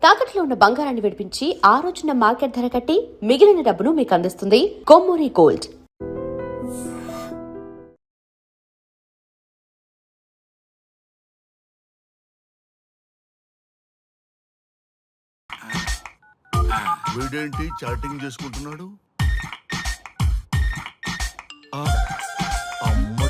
తాకట్లో ఉన్న బంగారాన్ని విడిపించి ఆ రోజున మార్కెట్ ధర కట్టి మిగిలిన డబ్బును మీకు అందిస్తుంది కొమ్మూరి గోల్డ్. వీడేంటి చాటింగ్ చేసుకుంటున్నాడు? అమ్మ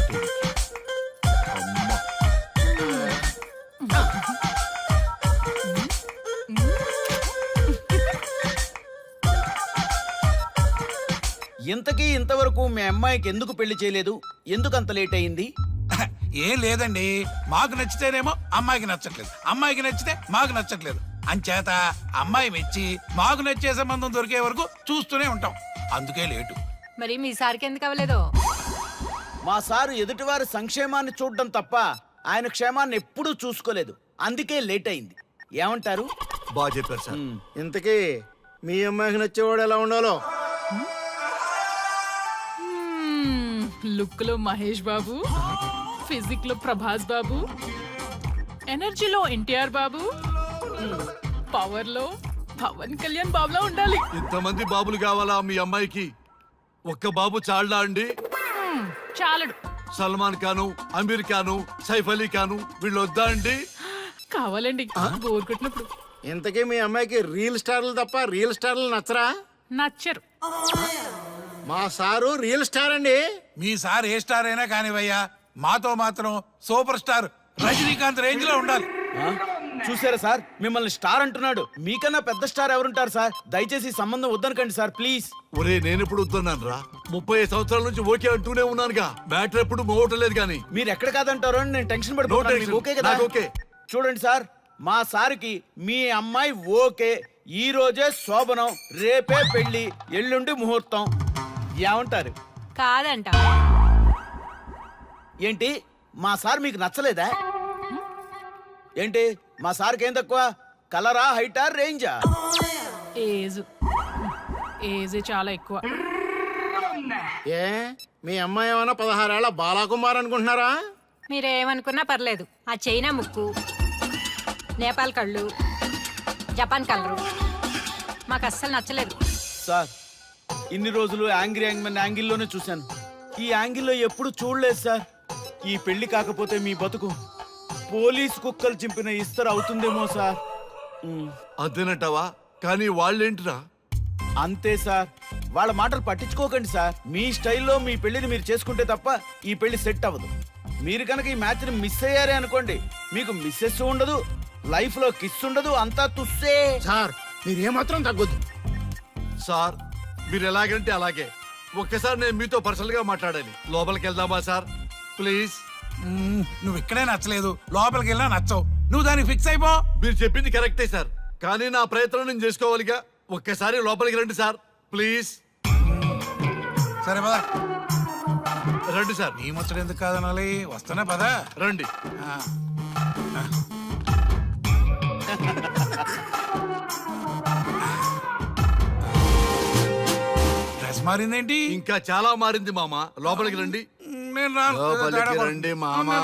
ఇంతకీ ఇంతవరకు మీ అమ్మాయికి ఎందుకు పెళ్లి చేయలేదు? ఎందుకు అంత లేట్ అయింది? ఏం లేదండి, మాకు నచ్చితేనేమో అమ్మాయికి నచ్చట్లేదు, అమ్మాయికి నచ్చితే మాకు నచ్చట్లేదు. అంచేత అమ్మాయి మెచ్చి మాకు నచ్చే సంబంధం దొరికే వరకు చూస్తూనే ఉంటాం. అందుకే లేటు. మరి మీ సార్కి ఎందుకు అవ్వలేదు? మా సారు ఎదుటివారి సంక్షేమాన్ని చూడడం తప్ప ఆయన క్షేమాన్ని ఎప్పుడూ చూసుకోలేదు. అందుకే లేట్ అయింది. ఏమంటారు? బాగా చెప్పారు సార్. ఇంతకీ మీ అమ్మాయికి నచ్చేవాడు ఎలా ఉండాలో? లుక్ లో మహేష్ బాబు, ఫిజిక్ లో ప్రభాస్ బాబు, ఎనర్జీలో ఎన్టీఆర్ బాబు, పవర్ లో పవన్ కళ్యాణ్ బాబులా ఉండాలి. ఇంతమంది బాబులు కావాలా మీ అమ్మాయికి? ఒక్క బాబు చాళ్ళా అండి? చాలడు. సల్మాన్ ఖాను, అమీర్ ఖాను, సైఫ్ అలీ ఖాను వీళ్ళు వద్దా అండి? కావాలండి బోర్ కొట్టినప్పుడు. ఇంతకీ మీ అమ్మాయికి రియల్ స్టార్లు తప్ప రియల్ స్టార్లు నచ్చరా? నచ్చరు. మా సారు రియల్ స్టార్ అండి. మీ సార్ ఏ స్టార్ అయినా కానివయ్యా, మాతో మాత్రం సూపర్ స్టార్ రజనీకాంత్ రేంజ్ లో ఉండాలి. చూసారా సార్, మిమ్మల్ని స్టార్ అంటున్నాడు. మీకన్నా పెద్ద స్టార్ ఎవరుంటారు సార్? దయచేసి ఈ సంబంధం వద్దనకండి సార్, ప్లీజ్. ఒరే నేనెప్పుడు వద్దన్నాను రా? 30 సంవత్సరాల నుంచి ఓకే అంటూనే ఉన్నానుగా. బ్యాటర్ ఎప్పుడు మోగటలేదు కానీ. మీరు ఎక్కడ కాదంటారో అని నేను టెన్షన్ పడిపోతున్నాను. ఓకే కదా? ఓకే. చూడండి సార్, మా సార్కి మీ అమ్మాయి ఓకే. ఈ రోజే శోభనం, రేపే పెళ్లి, ఎల్లుండి ముహూర్తం. ఏమంటారు? కాదంట. ఏంటి, మా సార్ మీకు నచ్చలేదా? ఏంటి, మా సార్కి ఏం తక్కువ? కలరా, హైటా, రేంజా? ఏజ్ చాలా ఎక్కువ. ఏ మీ అమ్మాయి ఏమైనా 16 ఏళ్ల బాలాకుమార్ అనుకుంటున్నారా? మీరేమనుకున్నా పర్లేదు. ఆ చైనా ముక్కు, నేపాల్ కళ్ళు, జపాన్ కలరు మాకు అస్సలు నచ్చలేదు. సార్, ఇన్ని రోజులు యాంగ్రీ యాంగ్మెన్ యాంగిల్లోనే చూశాను. ఈ యాంగిల్లో ఎప్పుడు చూడలేదు సార్. ఈ పెళ్లి కాకపోతే మీ బతుకు పోలీస్ కుక్కలు చింపిన ఇస్తరు అవుతుందేమో సార్. అంతేనంటావా? కానీ వాళ్ళేంటిరా? అంతే సార్, వాళ్ళ మాటలు పట్టించుకోకండి సార్. మీ స్టైల్లో మీ పెళ్లిని మీరు చేసుకుంటే తప్ప ఈ పెళ్లి సెట్ అవ్వదు. మీరు కనుక ఈ మ్యాచ్ని మిస్ అయ్యారే అనుకోండి, మీకు మిస్సెస్ ఉండదు, లైఫ్ లో కిస్ ఉండదు, అంతా తుస్సే. సార్ మీరు ఏమాత్రం తగ్గొద్దు. సార్ మీరు ఎలాగంటే అలాగే. ఒక్కసారి నేను మీతో పర్సనల్ గా మాట్లాడాలి. లోపలికి వెళ్దామా సార్? ప్లీజ్. నువ్వు ఇక్కడే నచ్చలేదు, లోపలికి వెళ్ళినా నచ్చవు. నువ్వు దానికి ఫిక్స్ అయిపో. మీరు చెప్పింది కరెక్టే సార్, కానీ నా ప్రయత్నం నేను చేసుకోవాలిగా. ఒక్కసారి లోపలికి రండి సార్, ప్లీజ్. సరే పదా, రండి సార్. నీ ముచ్చట ఎందుకు కాదనాలి? వస్తానే పదా, రండి. డ్రెస్ మారిందేంటి? ఇంకా చాలా మారింది మామ. లోపలికి రండి. నేను రాను. లోపలికి రండి మామా.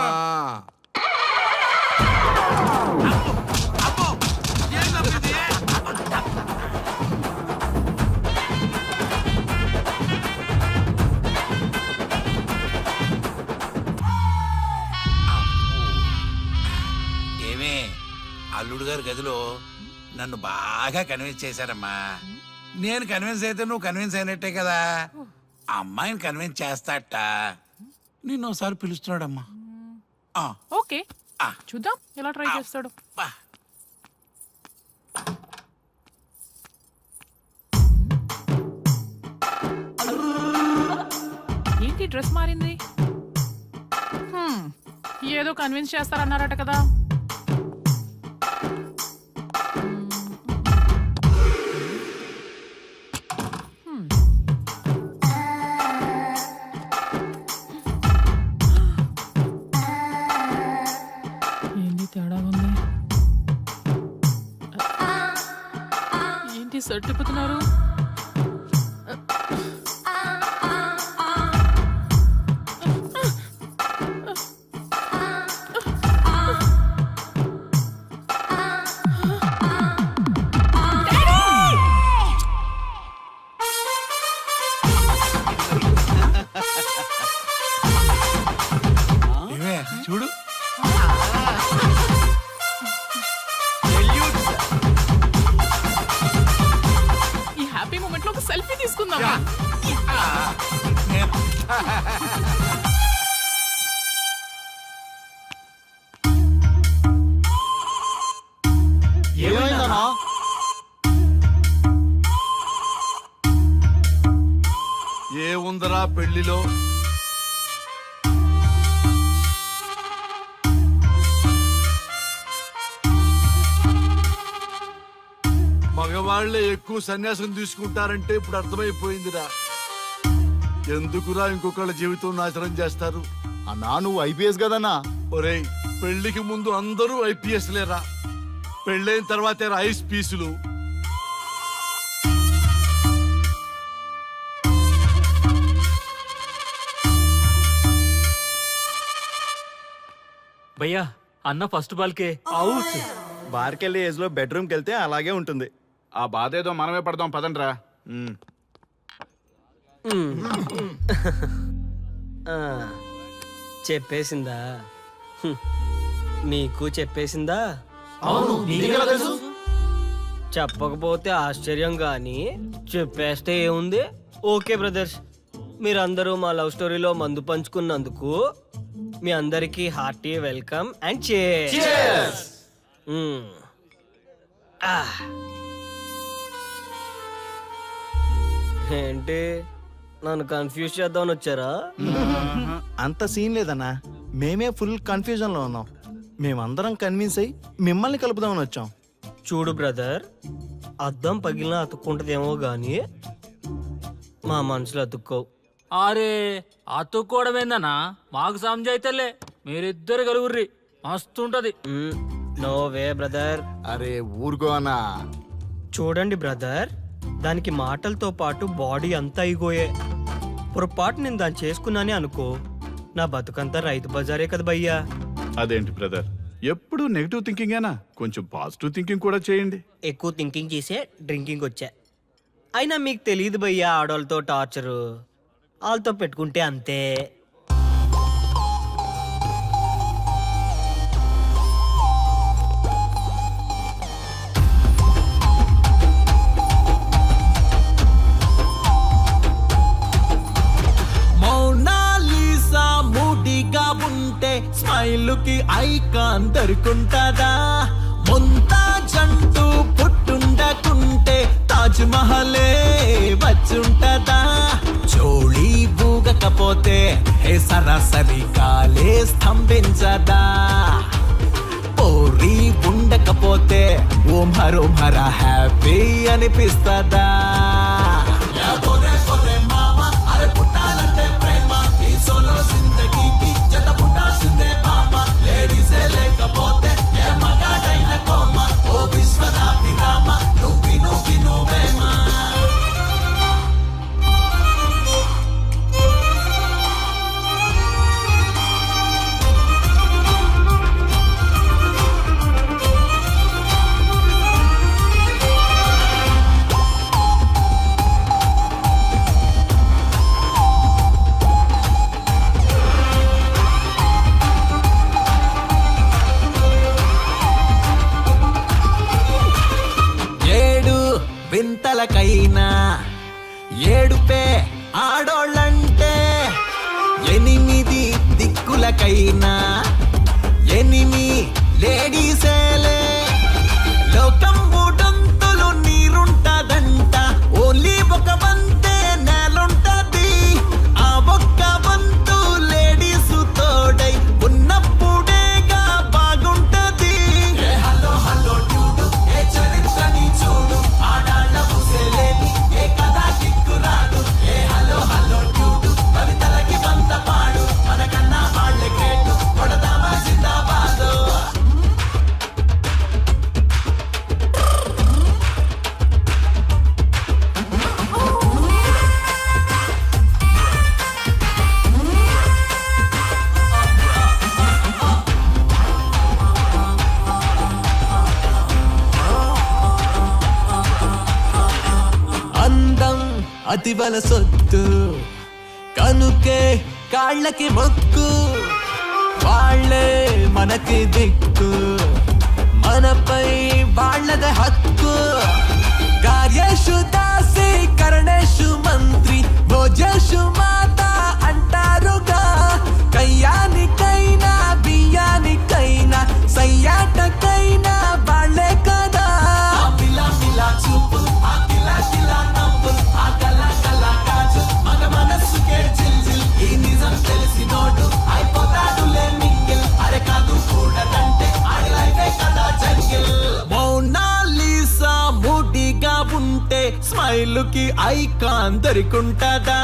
అబ్బో, ఏం తప్పింది? ఏమే, అల్లుడు గారి గదిలో నన్ను బాగా కన్విన్స్ చేశారమ్మా. నేను కన్విన్స్ అయితే నువ్వు కన్విన్స్ అయినట్టే కదా. అమ్మాయిని కన్విన్స్ చేస్తాట. నిన్ను ఒకసారి పిలుస్తున్నాడమ్మా. ఓకే, చూద్దాం ఎలా ట్రై చేస్తాడు. ఏంటి డ్రెస్ మారింది? ఏదో కన్విన్స్ చేస్తారన్నారట కదా. సర్టిపోతున్నారు. ఏమైందన్నా? ఏముందరా పెళ్లిలో? మగవాళ్లే ఎక్కువ సన్యాసం తీసుకుంటారంటే ఇప్పుడు అర్థమైపోయిందిరా. ఎందుకురా ఇంకొకళ్ళ జీవితం నాశనం చేస్తారు? అన్నా నువ్వు ఐపీఎస్ కదన్నా. ఒరేయ్, పెళ్లికి ముందు అందరూ ఐపీఎస్ లేరా, పెళ్ళైన తర్వాతే ఐస్ పీసులు. భయ్యా అన్న ఫస్ట్ బాల్కే అవుట్. బార్కెళ్ళి ఏజ్ లో బెడ్రూమ్కి వెళ్తే అలాగే ఉంటుంది. ఆ బాధ ఏదో మనమే పడదాం పదండ్రా. చెప్పేసిందా? నీకు చెప్పేసిందా? చెప్పకపోతే ఆశ్చర్యం గాని చెప్పేస్తే ఏముంది? ఓకే బ్రదర్స్, మీరందరూ మా లవ్ స్టోరీలో మందు పంచుకున్నందుకు మీ అందరికీ హార్టీ వెల్కమ్ అండ్ cheers. ఏంటి నన్ను కన్ఫ్యూజ్ చేద్దామని వచ్చారా? అంత సీన్ లేదన్నా, మేమే ఫుల్ కన్ఫ్యూజన్ లో ఉన్నాం. మేమందరం కన్విన్స్ అయ్యి మిమ్మల్ని కలుపుదామని వచ్చాం. చూడు బ్రదర్, అద్దం పగిలిన అతుక్కుంటదేమో గాని మా మనసులో అతుక్కో. అరే అతుక్కోవడమేందన్నా, మాకు సంజాయితేలే, మీరిద్దరు కలుగుర్రి మస్తుంటది. No way brother. అరే ఊరుకో అన్నా. చూడండి బ్రదర్, దానికి మాటలతో పాటు బాడీ అంతా ఇగోయే. పొరపాటు నేను దాన్ని చేసుకున్నానే అనుకో, నా బతుకంతా రైతు బజారే కదా భయ్యా. అదేంటి బ్రదర్, ఎప్పుడు నెగిటివ్ థింకింగేనా? కొంచెం పాజిటివ్ థింకింగ్ కూడా చేయండి. ఎక్కువ థింకింగ్ చేసే డ్రింకింగ్ వచ్చా. అయినా మీకు తెలియదు భయ్యా ఆడవాళ్ళతో టార్చరు. వాళ్ళతో పెట్టుకుంటే అంతే. మౌనాలీసా మూడిగా ఉంటే స్మైలుకి ఐకాన్ దొరుకుంటదా? ముంతా జంటూ పుట్టుండకుంటే తాజ్ మహలే వచ్చుంటదా? చోళీ బూగకపోతే హే సరాసరి కాలే స్తంభించదా? పోరీ ఉండకపోతే ఓం హరో హర హ్యాపీ అనిపిస్తదా? వింతలకైనా ఏడుపే ఆడోళ్ళంటే, 8 దిక్కులకైనా 8 లేడీసేలే. లోకం మూడంతులు నీరుంటదంట, ఓన్లీ ఒక వంతే నేలుంటది. ఆ ఒక్క వంతు లేడీస్ తోడై ఉన్నప్పుడేగా బాగుంటది. హలో హలో చూడు, ఏ చరిత్రని చూడు, ఆడాళ్ళ ముసలేని ఏ కథ కిక్కురాడు. ఏ హలో హలో చూడు, కవితలకి వంత పాడు, మనకన్నా వాళ్ళే గ్రేటు, కొడదామా జిందాబాదు. అందం అతివల సొత్తు, కనుకే కాళ్ళకి మొక్కు, వాళ్ళే మనకి దిక్కు, మనపై వాళ్ళద హక్కు. కార్యేషు దాసి కరణేషు మంత్ర ఉంటే స్మైల్ కి ఐకాన్ దొరికుంటదా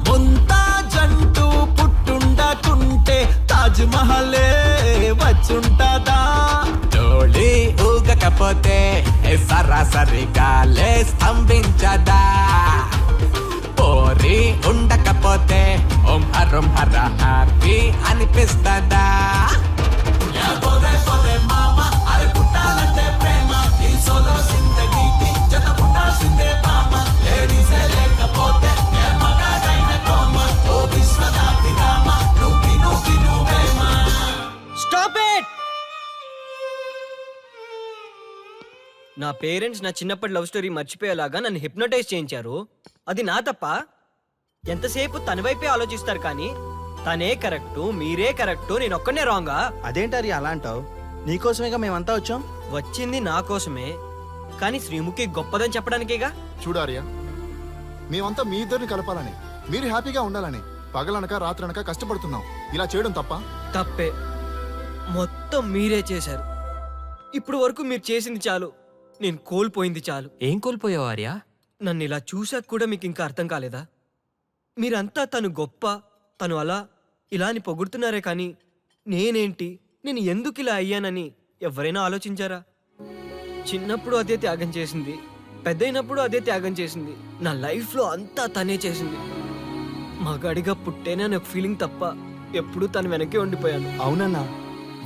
ముంతా జంటూ పుట్టుండకుంటే తాజ్ మహలే వచ్చుంటదా డోళీ ఊగకపోతే సరాసరిగా లే స్తంభించదా పోరి ఉండకపోతే ఓం హరం హర హ్యాపీ అనిపిస్తదా స్టాప్ ఇట్! నా పేరెంట్స్ నా చిన్నప్పటి లవ్ స్టోరీ మర్చిపోయేలాగా నన్ను హిప్నోటైజ్ చేయించారు. అది నా తప్ప? ఎంతసేపు తన వైపే ఆలోచిస్తారు కానీ తనే కరెక్టు, మీరే కరెక్టు, నేను ఒక్కనే రాంగా? అదేంటారి అలా అంటావు? నీకోసమేగా మేమంతా వచ్చాం. వచ్చింది నా కోసమే, కానీ శ్రీముఖి గొప్పదని చెప్పడానికేగా. చూడారియా, మేమంతా మీ ఇద్దరిని కలపాలని, మీరు హ్యాపీగా ఉండాలని పగలనక రాత్రనక కష్టపడుతున్నాం. ఇలా చేయడం తప్ప? తప్పే. మొత్తం మీరే చేశారు. ఇప్పుడు వరకు మీరు చేసింది చాలు, నేను కోల్పోయింది చాలు. ఏం కోల్పోయావు ఆర్యా? నన్ను ఇలా చూశాక కూడా మీకు ఇంకా అర్థం కాలేదా? మీరంతా తను గొప్ప, తను అలా ఇలా అని పొగుడుతున్నారే కానీ నేనేంటి, నేను ఎందుకు ఇలా అయ్యానని ఎవరైనా ఆలోచించారా? చిన్నప్పుడు అదే త్యాగం చేసింది, పెద్దయినప్పుడు అదే త్యాగం చేసింది. నా లైఫ్లో అంతా తనే చేసింది. మగాడిగా పుట్టేనే అనే ఫీలింగ్ తప్ప ఎప్పుడూ తను వెనకే ఉండిపోయాను. అవునన్నా,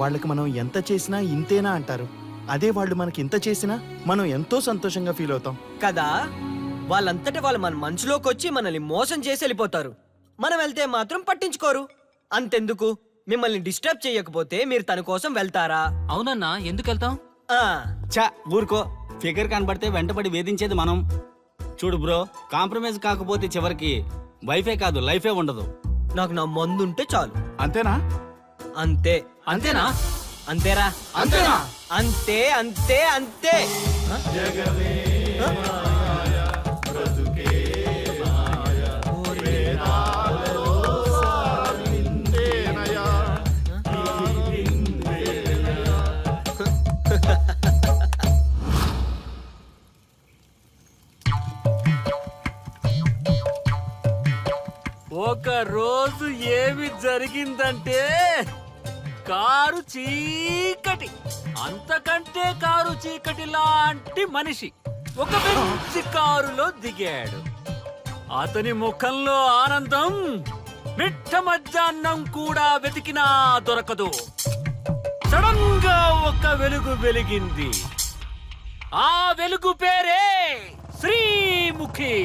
వాళ్ళకి మనం ఎంత చేసినా ఇంతేనా అంటారు. అదే వాళ్ళు మనకి ఇంత చేసినా మనం ఎంతో సంతోషంగా ఫీల్ అవుతాం కదా. వాళ్ళంతటా వాళ్ళు మన మనసులోకి వచ్చి మనల్ని మోసం చేసి వెళ్ళిపోతారు. మనం వెళ్తే మాత్రం పట్టించుకోరు. అంతెందుకు, మిమ్మల్ని డిస్టర్బ్ చేయకపోతే మీరు తన కోసం వెళ్తారా? అవునన్నా, ఎందుకు వెళ్తాం? చా ఊరుకో, ఫిగర్ కనబడితే వెంటబడి వేధించేది మనం. చూడు బ్రో, కాంప్రమైజ్ కాకపోతే చివరికి వైఫే కాదు లైఫే ఉండదు. నాకు నా మందుంటే చాలు. అంతేనా? అంతే. అంతేనా? అంతేరా? అంతేనా? అంతే అంతే అంతే. ఒక రోజు ఏమి జరిగిందంటే, కారు చీకటి, అంతకంటే కారు చీకటి లాంటి మనిషి ఒక మంచి కారులో దిగాడు. అతని ముఖంలో ఆనందం మిట్ట మధ్యాహ్నం కూడా వెతికినా దొరకదు. సడన్ గా ఒక వెలుగు వెలిగింది. ఆ వెలుగు పేరే శ్రీముఖి.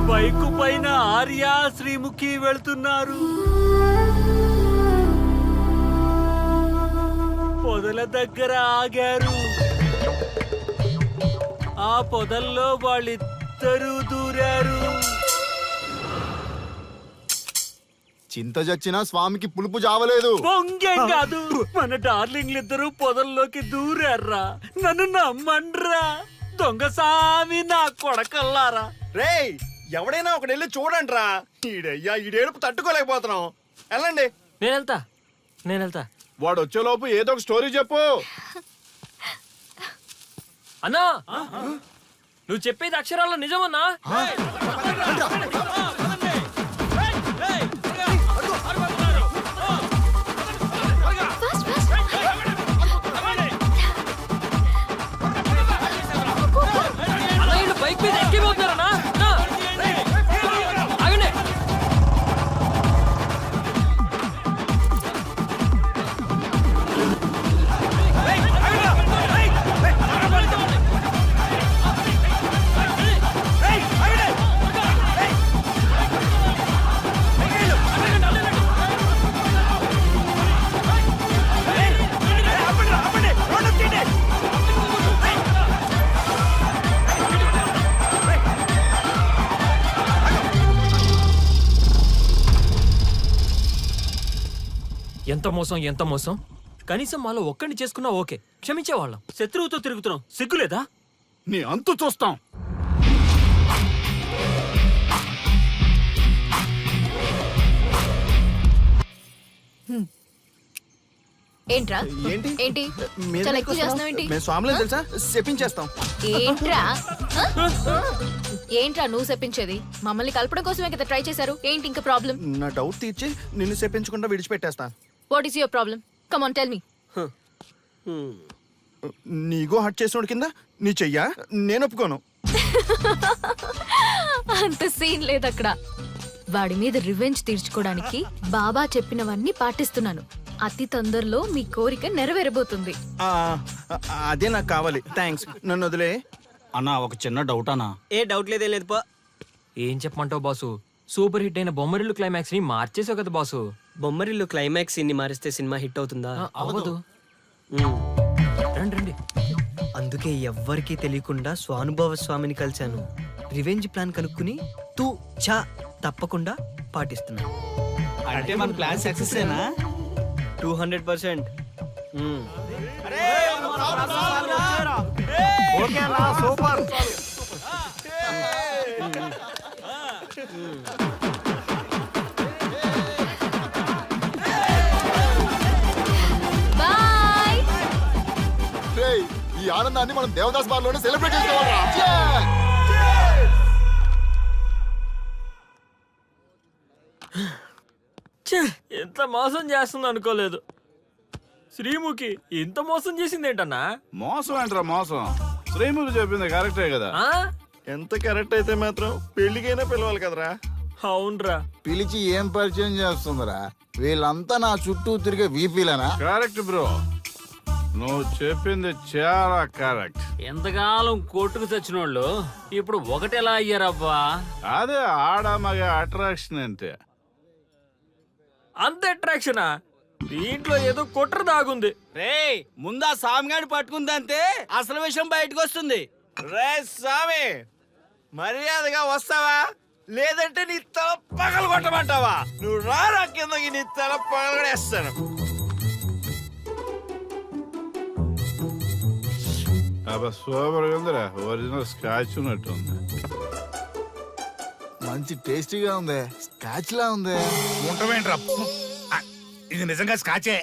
బైకు పైన ఆర్య, శ్రీముఖి వెళ్తున్నారు. పొదల దగ్గర ఆగారు. ఆ పొదల్లో వాళ్ళిద్దరూ దూరారు. చింత చచ్చినా స్వామికి పులుపు జావలేదు. పొంగేం కాదు, మన డార్లింగ్లిద్దరూ పొదల్లోకి దూరారా. నన్ను నమ్మండ్రా, దొంగసామి నా కొడకల్లారా. రేయ్, ఎవడైనా ఒకడెళ్ళి చూడండి రా. ఈడయ్యా, ఈడేడుపు తట్టుకోలేకపోతున్నాం. వెళ్ళండి. నేను వెళ్తా. వాడు వచ్చేలోపు ఏదో ఒక స్టోరీ చెప్పు. అన్నా, నువ్వు చెప్పేది అక్షరాల్లో నిజమన్నా? బైక్ మీద ఎక్కిపోతున్నారన్నా. ఎంత మోసం. కనీసం మాలో ఒక్కడిని చేసుకున్నా ఓకే, క్షమించేవాళ్ళం. శత్రువుతో తిరుగుతున్నాం, సిగ్గులేదా? నీ అంతు చూస్తాం. ఏంట్రా ఏంటి? ఏంటి మీరు చాలా ఎందుకు ఎక్కువ వస్తున్నావు? చేస్తున్నావు ఏంటి మేము స్వాములు తెలుసా చెప్పించేస్తాం. ఏంట్రా ఏంట్రా నువ్వు చెప్పించేది? మమ్మల్ని కలపడం కోసమే కదా ట్రై చేశారు. ఏంటి ఇంకా ప్రాబ్లం? నా డౌట్ తీర్చి నిన్ను చెప్పించకుండా విడిచిపెట్టేస్తా. What is your problem? Come on tell me. నీగో హట్ చేసినోడు కింద నీ చెయ్యా నేను ఒప్పుకోను. అంత సీన్ లేదు అక్కడ. వాడి మీద రివెంజ్ తీర్చుకోవడానికి బాబా చెప్పినవన్నీ పాటిస్తున్నాను. అతి తొందరలో మీ కోరిక నెరవేరబోతుంది. ఆ, అదే నాకు కావాలి. థ్యాంక్స్, నన్ను వదిలే. అన్నా ఒక చిన్న డౌట్ అన్నా. ఏ డౌట్ లేదేం లేదు పో. ఏం చెప్పమంటావు బాసు? సూపర్ హిట్ అయిన బొమ్మరిల్లు క్లైమాక్స్ ని మార్చేసావు కదా బాసు. బొమ్మరిల్లు క్లైమాక్స్ ఇన్ని మారిస్తే సినిమా హిట్ అవుతుందా? అవ్వదు. మ్మ్. రండి రండి. అందుకే ఎవ్వరికీ తెలియకుండా స్వానుభవ స్వామిని కలిశాను. రివెంజ్ ప్లాన్ కనుక్కుని తూ చా తప్పకుండా పాటిస్తున్నాను. అంటే మన ప్లాన్ సక్సెస్ ఏనా? 200%. సూపర్. బాయ్. రేయ్, ఈ ఆనందాన్ని మనం దేవదాస్ బార్ లోనే సెలబ్రేట్ చేసుకోవాలరా. ఎంత మోసం చేస్తుంది అనుకోలేదు. శ్రీముఖి ఇంత మోసం చేసింది ఏంటన్నా? మోసం ఏంట్రా మోసం? శ్రీముఖి చెప్పింది కరెక్టే కదా. ఎంత కరెక్ట్ అయితే మాత్రం పెళ్లికైనా పిలవాలి కదరా. అవునరా. పిలిచి ఏం పరిచయం చేస్తుందిరా? వీళ్ళంతా నా చుట్టూ తిరిగే వీపీలేనా? కరెక్ట్ బ్రో, నువ్వు చెప్పింది చాలా కరెక్ట్. ఎంతకాలం కొట్టుకు చచ్చినోళ్ళు ఇప్పుడు ఒకటెలా అయ్యారబ్బా? అదే ఆడ మగ అట్రాక్షన్ అంటే. అంత అట్రాక్షనా? దీంట్లో ఏదో కుట్ర దాగుంది. రే ముందా సామిగాని పట్టుకుందంతే అసలు విషయం బయటకు వస్తుంది. రే స్వామి, మర్యాదగా వస్తావా లేదంటే నీ తల పగలు కొట్టమంటావా? నువ్వు రారా కిందకి, నీ తల పగలగడేస్తాను. అబ్బా సూపర్ ఉందిరా, ఒరిజినల్ స్కాచ్ ఉన్నట్టుంది. మంచి టేస్టీగా ఉంది. స్కాచ్ లా ఉంది. ఉంటామేంట్రా? ఇది నిజంగా స్కాచే.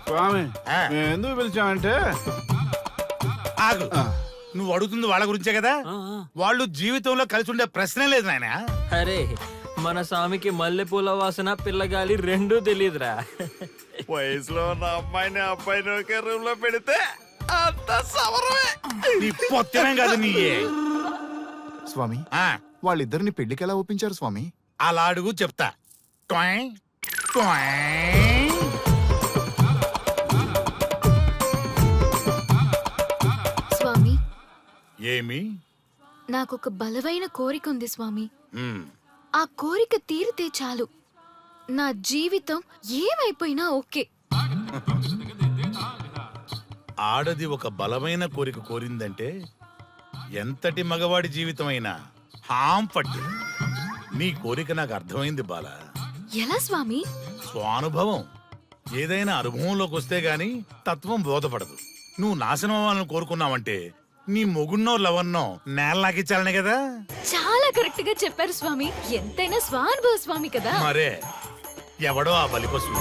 స్వామి, మేము ఎందుకు పిలిచామంటే ఆగు, నువ్వు అడుగుతుంది వాళ్ళ గురించే కదా. వాళ్ళు జీవితంలో కలిసి ఉండే ప్రశ్నే లేదు నాయన. అరే మన స్వామికి మల్లెపూల వాసన పిల్లగాలి రెండూ తెలియదురా. వయసులో ఉన్న అమ్మాయిని అబ్బాయిని ఒకే రూమ్ లో పెడితే అంత సవరమే. నీ పొత్తమే కాదు నీయే. స్వామి, ఆ, వాళ్ళిద్దరిని పెళ్లికి ఎలా ఒప్పించారు స్వామి? అలా అడుగు చెప్తా. ట్వాయ్, ట్వాయ్. స్వామి, ఏమి? నాకొక బలమైన కోరిక ఉంది స్వామి. ఉమ్, ఆ కోరిక తీరితే చాలు. నా జీవితం ఏమైపోయినా ఓకే. ఆడది ఒక బలమైన కోరిక కోరిందంటే ఎంతటి మగవాడి జీవితమైనా హాం పట్టు. నీ కోరిక నాకు అర్థమైంది బాల. ఎలా స్వామి? స్వానుభవం. ఏదైనా అనుభవంలోకి వస్తే గాని తత్వం బోధపడదు. నువ్వు నాశనం అవ్వాలని కోరుకున్నావంటే నీ మొగున్నో లవన్నో నేలలాగిచ్చాలనే కదా. చాలా కరెక్ట్ గా చెప్పారు స్వామి. ఎంతైనా స్వానుభవ స్వామి కదా. మరే ఎవడో ఆ బలిపశు.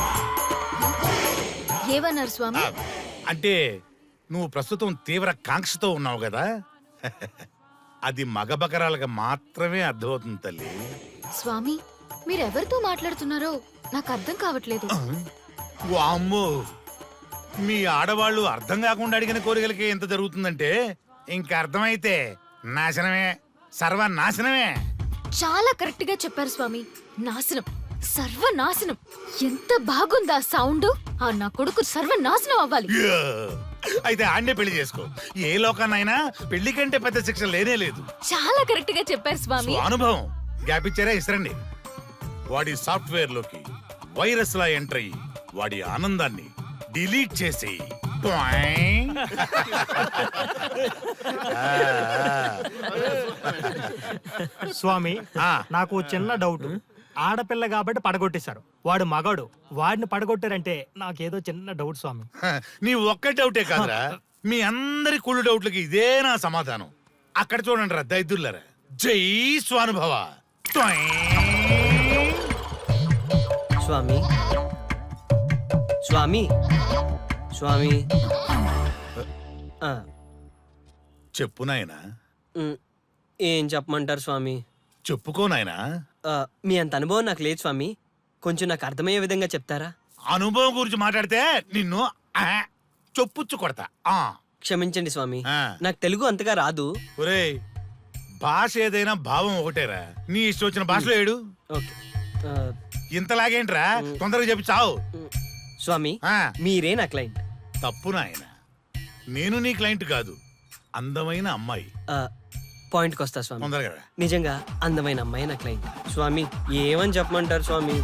ఏమన్నారు స్వామి? అంటే నువ్వు ప్రస్తుతం తీవ్ర కాంక్షతో ఉన్నావు కదా. అది మగ బకరాలకు మాత్రమే అర్థమవుతుంది తల్లి. స్వామి, మీరెవరితో మాట్లాడుతున్నారో నాకు అర్థం కావట్లేదు. వామ్మో, మీ ఆడవాళ్ళు అర్థం కాకుండా అడిగిన కోరికలకి ఎంత జరుగుతుందంటే ఇంకా అర్థమైతే నాశనమే, సర్వనాశనమే. చాలా కరెక్ట్ గా చెప్పారు స్వామి. నాశనం, సర్వనాశనం. ఎంత బాగుందా సౌండ్? ఆ నా కొడుకు సర్వనాశనం అవ్వాలి. యా! అయితే ఆన్నే పెళ్లి చేసుకో. ఏ లోకాన్నైనా పెళ్లి కంటే పెద్ద శిక్ష లేనే లేదు. చాలా కరెక్ట్ గా చెప్పారు స్వామి. అనుభవం గ్యాప్ ఇచ్చారా? ఇసరండి. వాడి సాఫ్ట్వేర్ లోకి వైరస్ లా ఎంటర్ అయ్యి వాడి ఆనందాన్ని డిలీట్ చేసి స్వామి, నాకు చిన్న డౌట్. ఆడపిల్ల కాబట్టి పడగొట్టేశారు, వాడు మగాడు, వాడిని పడగొట్టారంటే నాకేదో చిన్న డౌట్ స్వామి. నీ ఒక్క డౌటే కాదురా, మీ అందరి కుళ్ళు డౌట్లకి ఇదే నా సమాధానం. అక్కడ చూడండి రా దైదుర్లరా. జై స్వానుభవ. స్వామి స్వామి స్వామి ఆ, చెప్పు నాయనా ఉమ్, ఏం చెప్పమంటారు స్వామి? చెప్పుకో నాయనా. మీ అంత అనుభవం నాకు లేదు స్వామి, కొంచెం నాకు అర్థమయ్యే విధంగా చెప్తారా? అనుభవం గురించి మాట్లాడితే నిన్ను చొప్పుచ్చు కొడతా. క్షమించండి స్వామి, ఆ. నాకు తెలుగు అంతగా రాదు. ఒరేయ్, భాష ఏదైనా భావం ఒకటేరా. నీ ఇష్టం వచ్చిన భాషలో ఏడు. ఓకే. ఆ, ఇంతలాగేంట్రా, తొందరగా చెప్పి చావు. స్వామి ఆ, మీరే నా క్లయింట్. తప్పు నాయన, నేను నీ క్లయింట్ కాదు, అందమైన అమ్మాయి. పాయింట్కి వస్తా స్వామి. తొందరగా రా. నిజంగా అందమైన అమ్మాయి నా క్లయింట్. స్వామి ఏమని చెప్పమంటారు స్వామి?